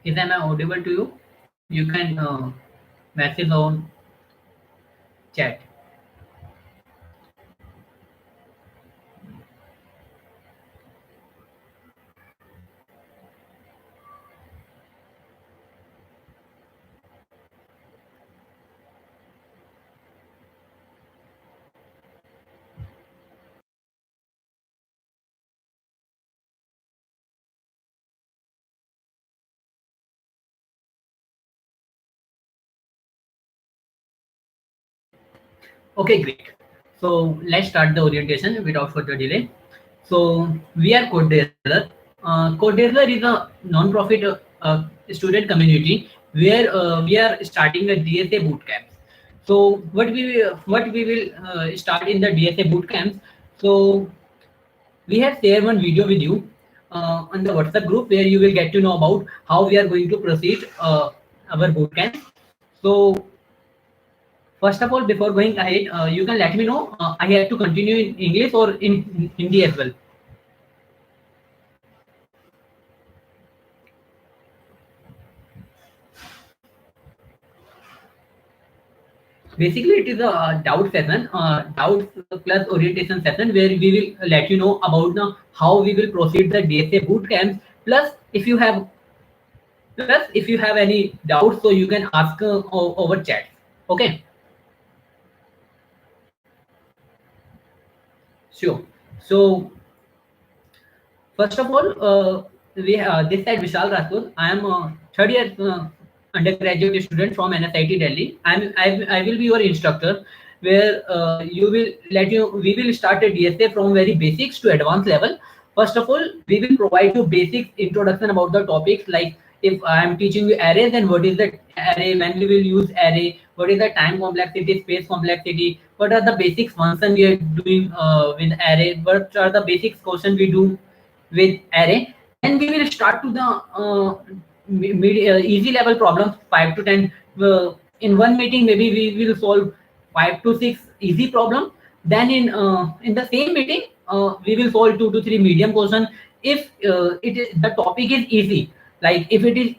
Is am I audible to you? You can message on chat. Okay, great. So let's start the orientation without further delay. So we are Code Code is a non-profit student community where we are starting a DSA boot camp. So what we will start in the DSA boot camps. So we have shared one video with you on the WhatsApp group where you will get to know about how we are going to proceed our boot camp. So first of all, before going ahead, you can let me know I have to continue in English or in Hindi as well. Basically, it is a doubt session, doubt plus orientation session where we will let you know about how we will proceed the DSA boot camps. Plus if you have any doubts, so you can ask over chat. Okay, sure. So first of all, we this side Vishal Rajput. I am a third year undergraduate student from NSIT Delhi. I will be your instructor, where we will start a DSA from very basics to advanced level. First of all, we will provide you basic introduction about the topics, like if I am teaching you array, then what is the array, when we will use array, what is the time complexity, space complexity, what are the basic functions we are doing with array, what are the basic questions we do with array. Then we will start to the easy level problems, 5 to 10. In one meeting maybe we will solve 5 to 6 easy problem. Then in the same meeting we will solve 2 to 3 medium question. If the topic is easy, like if it is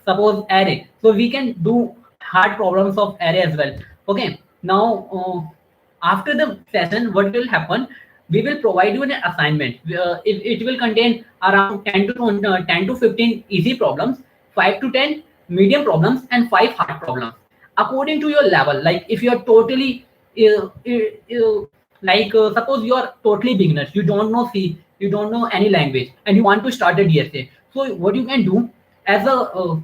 suppose array, so we can do hard problems of array as well. Okay, now after the session, what will happen, we will provide you an assignment. It will contain around 10 to 15 easy problems, 5 to 10 medium problems, and 5 hard problems according to your level. Like if you are totally suppose you are totally beginners, you don't know C, you don't know any language, and you want to start a DSA. So what you can do as a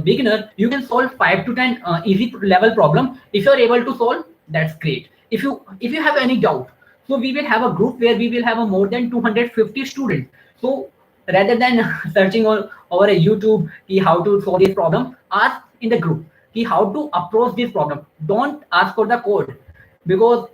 beginner, you can solve 5 to 10 easy level problem. If you are able to solve, that's great. If you have any doubt, so we will have a group where we will have a more than 250 students. So rather than searching on over a YouTube how to solve this problem, ask in the group how to approach this problem. Don't ask for the code, because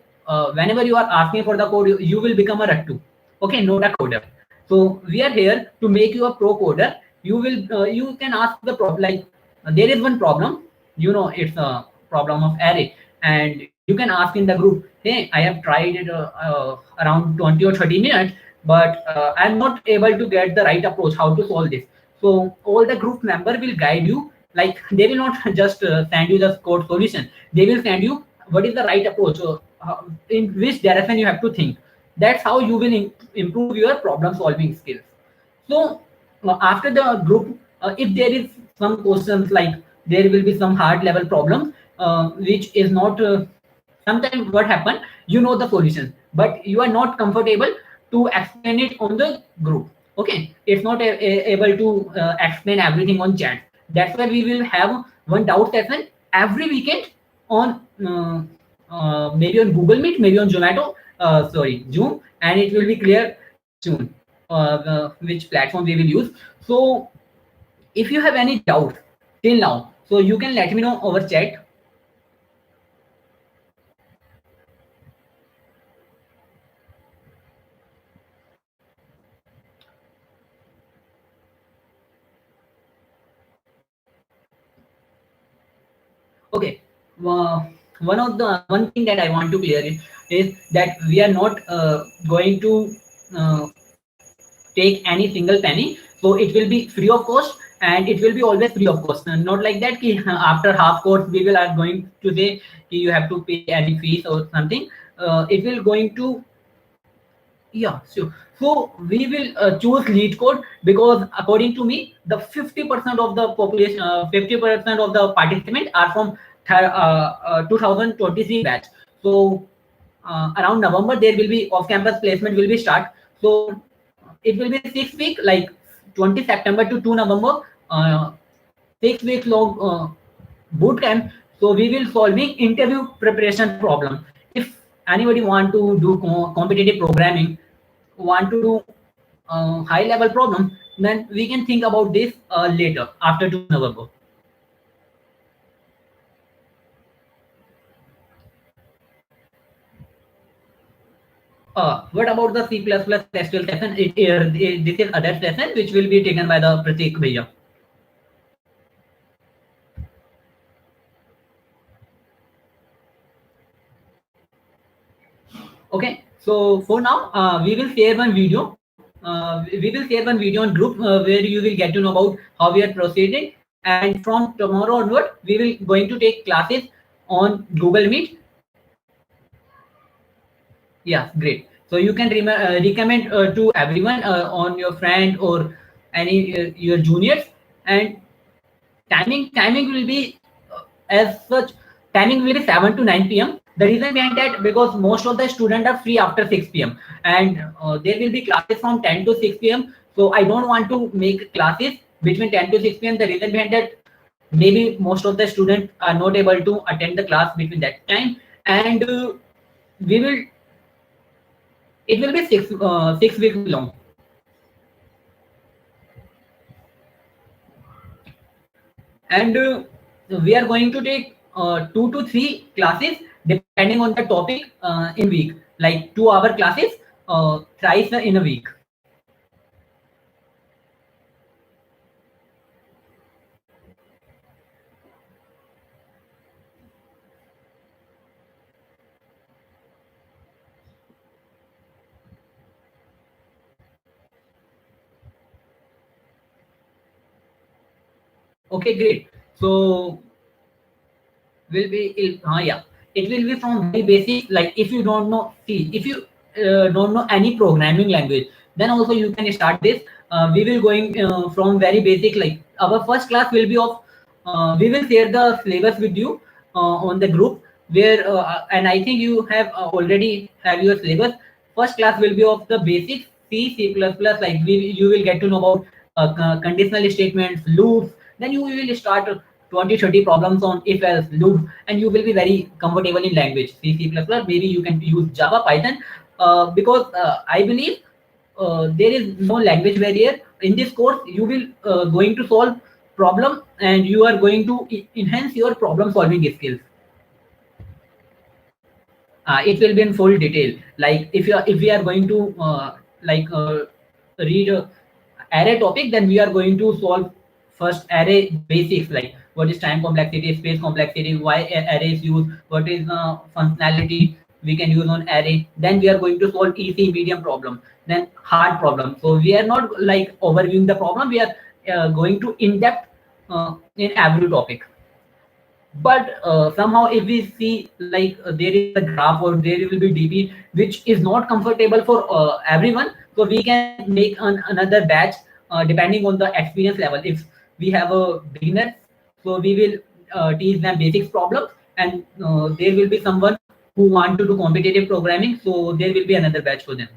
whenever you are asking for the code, you will become a rattu. Okay, not a coder. So we are here to make you a pro coder. You can ask the problem, like there is one problem, it's a problem of array, and you can ask in the group, hey, I have tried it around 20 or 30 minutes, but I'm not able to get the right approach how to solve this. So all the group member will guide you. Like they will not just send you the code solution, they will send you what is the right approach, in which direction you have to think. That's how you will improve your problem solving skills. So after the group, if there is some questions, like there will be some hard level problems which is not sometimes what happen, you know the solution, but you are not comfortable to explain it on the group. Okay, it's not able to explain everything on chat. That's why we will have one doubt session every weekend on maybe on Google Meet, maybe on Zoom, and it will be clear soon which platform we will use. So if you have any doubt till now, so you can let me know over chat. Okay. Uh, one thing that I want to clear is that we are not going to uh, take any single penny. So it will be free of cost, and it will be always free of cost. And not like that ki, after half course we will are going to say ki you have to pay any fees or something. It will going to, yeah, sure. So we will choose lead code because according to me, the 50% of the population, 50% of the participants are from 2023 batch. So around November there will be off-campus placement will be start. So it will be 6 week, like 20 September to 2 November, 6 weeks long boot camp. So we will solving interview preparation problem. If anybody want to do competitive programming, want to do high level problem, then we can think about this later after 2 November. What about the C++ SQL session? This is other session which will be taken by the Pratik Bhaiya. Okay, so for now, we will share one video. We will share one video on group where you will get to know about how we are proceeding. And from tomorrow onward, we will going to take classes on Google Meet. Yeah, great. So you can recommend to everyone on your friend or any your juniors. And timing will be as such. Timing will be 7 to 9 p.m. The reason behind that, because most of the students are free after 6 p.m. and there will be classes from 10 to 6 p.m. So I don't want to make classes between 10 to 6 p.m. The reason behind that, maybe most of the students are not able to attend the class between that time, and we will it will be 6 weeks long. And we are going to take 2 to 3 classes depending on the topic in week, like 2 hour classes thrice in a week. Okay, great. So will be yeah, it will be from very basic. Like if you don't know, see, if you don't know any programming language, then also you can start this. We will going from very basic. Like our first class will be of we will share the syllabus with you on the group, where and I think you have already have your syllabus. First class will be of the basic C++. Like you will get to know about conditional statements, loops. Then you will start 20-30 problems on if else loop, and you will be very comfortable in language C++. Maybe you can use Java, Python, because I believe there is no language barrier in this course. You will going to solve problem, and you are going to enhance your problem solving skills. It will be in full detail. Like if we are going to like read array topic, then we are going to solve first array basics, like what is time complexity, space complexity, why array is used, what is functionality we can use on array. Then we are going to solve easy, medium problem, then hard problem. So we are not like overviewing the problem, we are going to in depth in every topic. But somehow if we see like there is a graph or there will be db which is not comfortable for everyone, so we can make another batch depending on the experience level. If we have a beginner, so we will teach them basics problems, and there will be someone who want to do competitive programming, so there will be another batch for them.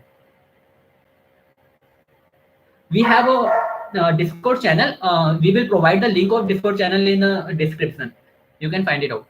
We have a discord channel. We will provide the link of discord channel in the description. You can find it out.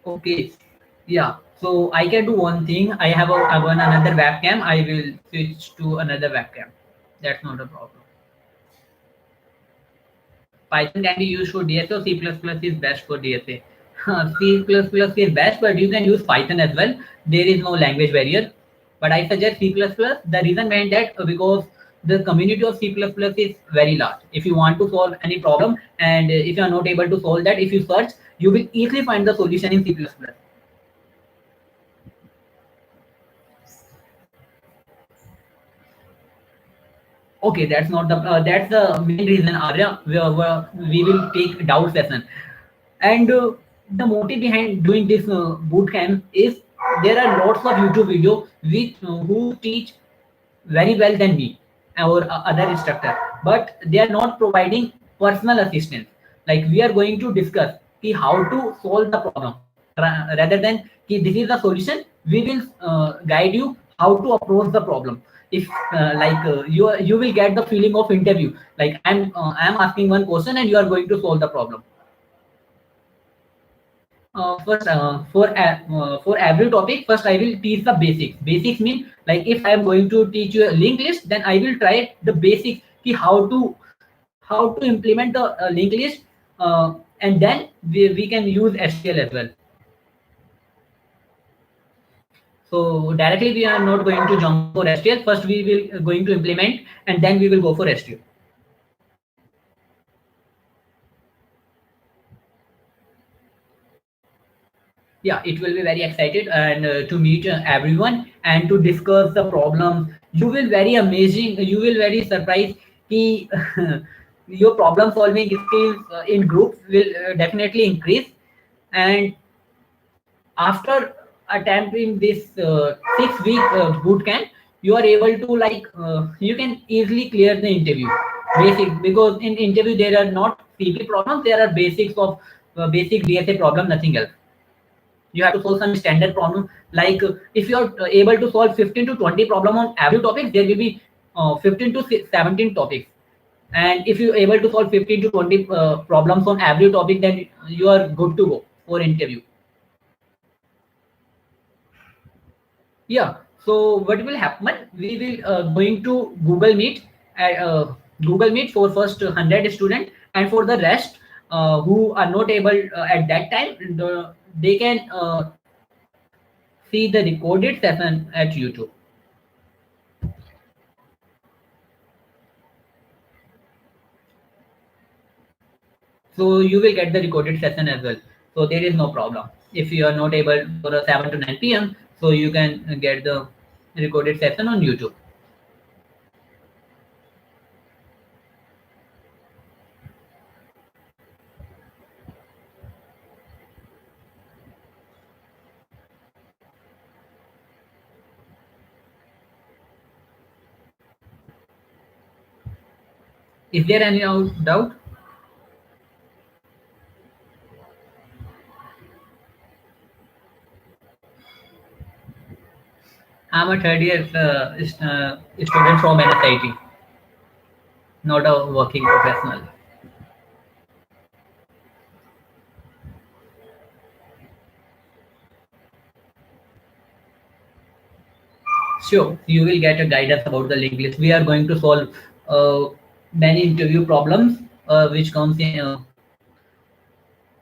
Okay. Yeah. So I can do one thing. I have another webcam. I will switch to another webcam. That's not a problem. Python can be used for DSA. C++ is best for DSA. C++ is best, but you can use Python as well. There is no language barrier. But I suggest C++. The reason behind that because the community of C++ is very large. If you want to solve any problem and if you are not able to solve that, if you search, you will easily find the solution in C++. Okay, that's not the that's the main reason, Arya. We will take doubt session, and the motive behind doing this boot camp is there are lots of YouTube video which who teach very well than me or other instructor, but they are not providing personal assistance. Like we are going to discuss ki how to solve the problem rather than ki this is the solution. We will guide you how to approach the problem. If you will get the feeling of interview. Like I'm asking one question and you are going to solve the problem. First, for every topic, first I will teach the basics. Basics mean like if I am going to teach you a linked list, then I will try the basics, ki how to implement the linked list, and then we can use SQL as well. So directly we are not going to jump for SQL. First we will going to implement, and then we will go for SQL. Yeah, it will be very excited and to meet everyone and to discuss the problems. You will very amazing, you will very surprised ki your problem solving skills in groups will definitely increase. And after attempting this 6 week boot camp, you are able to you can easily clear the interview basic, because in interview there are not CP problems, there are basics of basic DSA problem, nothing else. You have to solve some standard problem. Like if you are able to solve 15 to 20 problem on every topic, there will be 15 to 17 topics. And if you are able to solve 15 to 20 problems on every topic, then you are good to go for interview. Yeah, so what will happen, we will going to Google Meet for first 100 student, and for the rest who are not able at that time, they can see the recorded session at YouTube. So you will get the recorded session as well. So there is no problem. If you are not able for a 7 to 9 p.m., so you can get the recorded session on YouTube. Is there any doubt? I'm a third year student from NSIT, not a working professional. Sure, you will get a guidance about the linked list. We are going to solve many interview problems which comes in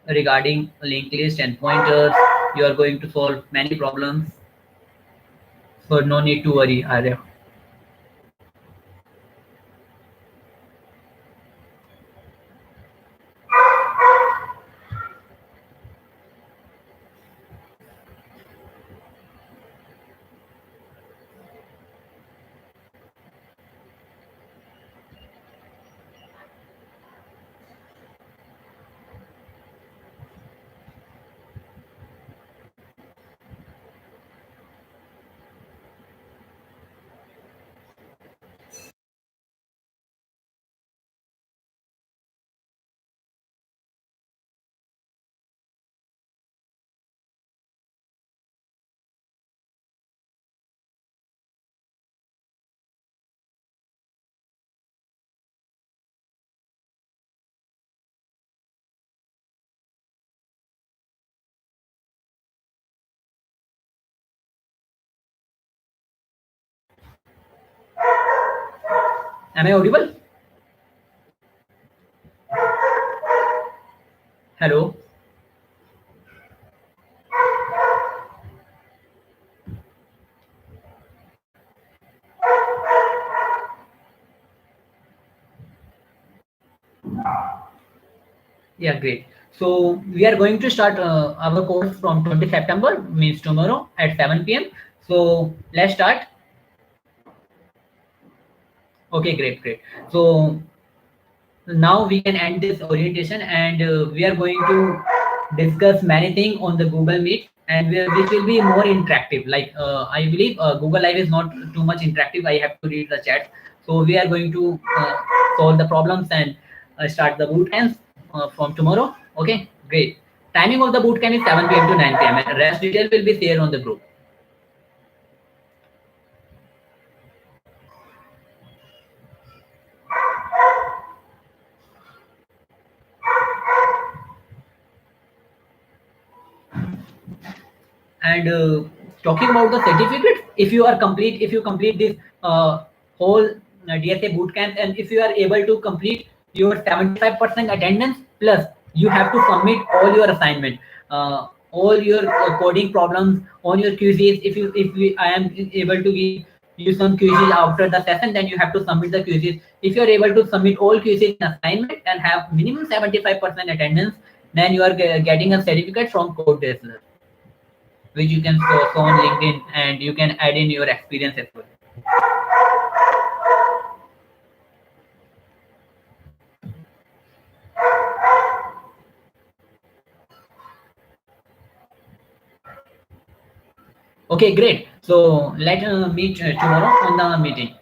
regarding linked list and pointers. You are going to solve many problems, so no need to worry, Arya. Am I audible? Hello. Yeah, great. So we are going to start our course from 20 September, means tomorrow at 7 p.m. So let's start. Okay, great, great. So now we can end this orientation, and we are going to discuss many things on the Google Meet, and which will be more interactive. Like I believe Google Live is not too much interactive. I have to read the chat. So we are going to solve the problems and start the boot camps from tomorrow. Okay, great. Timing of the boot camp is 7 p.m. to 9 p.m. and rest detail will be there on the group. And talking about the certificate, if you complete this whole DSA bootcamp, and if you are able to complete your 75% attendance, plus you have to submit all your assignment, all your coding problems on your quizzes. I am able to give you some quizzes after the session, then you have to submit the quizzes. If you are able to submit all quizzes in assignment and have minimum 75% attendance, then you are getting a certificate from Code Dazzler, which you can show on LinkedIn, and you can add in your experience as well. Okay, great. So let's meet tomorrow on the meeting.